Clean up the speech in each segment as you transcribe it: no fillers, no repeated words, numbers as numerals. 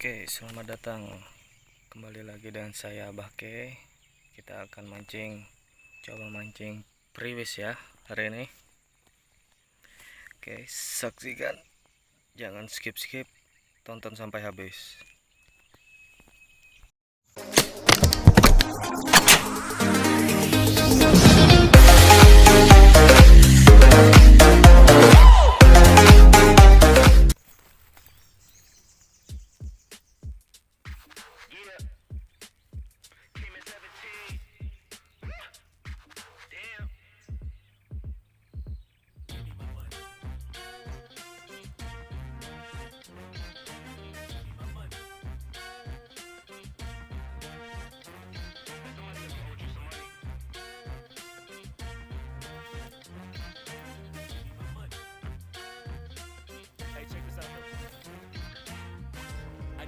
Oke, selamat datang kembali lagi dengan saya Bake. Kita akan coba mancing priwis ya hari ini. Oke, saksikan, jangan skip, tonton sampai habis.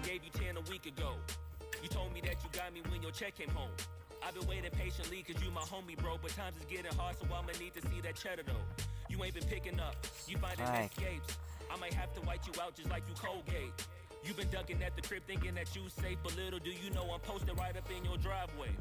Gave you 10 a week ago. You told me that you got me when your check came home. I've been waiting patiently cause you my homie, bro. But times is getting hard, so I'ma need to see that cheddar though. You ain't been picking up, you finding escapes. I might have to white you out just like you Colgate. You been ducking at the crib thinking that you safe, but little do you know I'm posted right up in your driveway.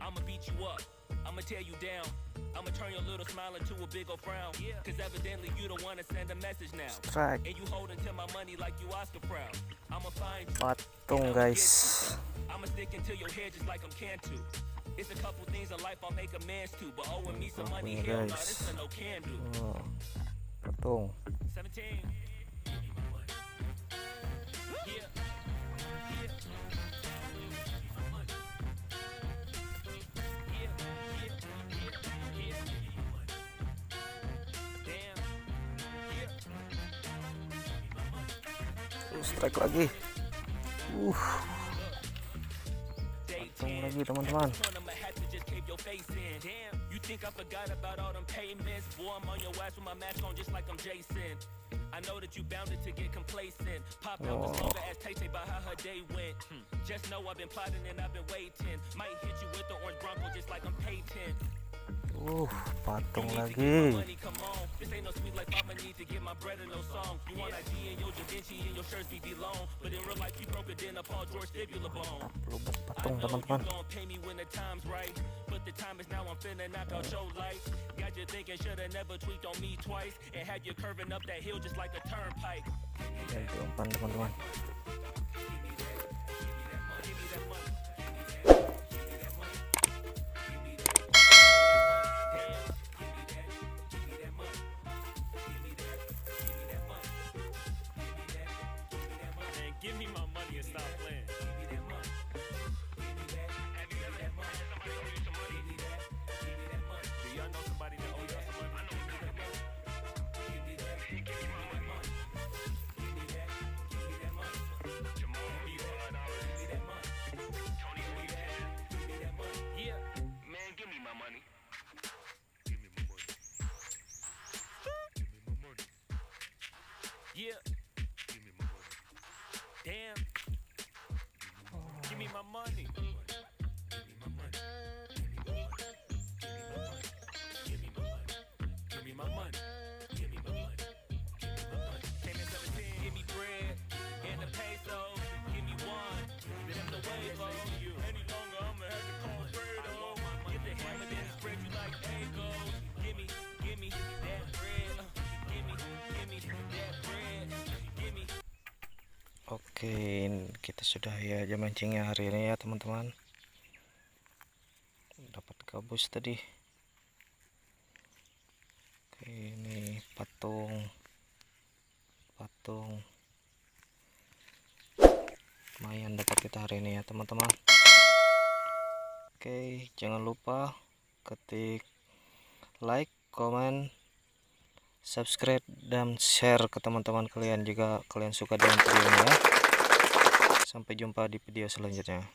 I'ma beat you up, I'ma tear you down, I'ma turn your little smile into a big ol' frown. Cause evidently you don't wanna send a message now. And you holding to my money like you Oscar proud. I'ma find you. Patung guys. I'ma stick into your head just like I'm can to. It's a couple things in life I'll make amends to, but owing me some money, hell no, this is no can do. Patung. 17. Strike lagi. Patung lagi teman-teman. You think I forgot about all them payments? Boy, I'm on your ass with my mask on just like I'm Jason. I know that you bounded to get complacent. Pop out was longer as Tay-Tay about how her day went. Just know I've been plotting and I've been waiting. Might hit you with the orange Bronco just like I'm Peyton. Patung lagi. Patung teman-teman. Teman-teman. Give me my money and stop playing. Give me that money. Give me that. Have you ever had somebody owe you some money? Give me that. Give me that money. Do y'all know somebody that owe y'all some money? I know you that money. Give me that. Give me my money. Give me that. Give me that money. Jamal, you $5. Give me that money. Tony, who you that? Give me that money. Yeah, man, give me my money. Give me my money. Give me my money. Yeah. Damn. Give me my money. Give me my money. Give me my money. Give me my money. Give me my money. Give me my money. Came in 17. Give me bread and the peso. Give me one. Then I'm the wave on you. Any longer, I'ma have to call Fredo. Get the hammer, then spread you like Eggo. Give me that bread. Give me that bread. Give me. Oke, kita sudah ya jam mancingnya hari ini ya teman-teman. Dapat gabus tadi. Oke, ini patung. Lumayan dapat kita hari ini ya teman-teman. Oke, jangan lupa ketik like, comment, subscribe dan share ke teman-teman kalian jika kalian suka dengan video ini ya. Sampai jumpa di video selanjutnya.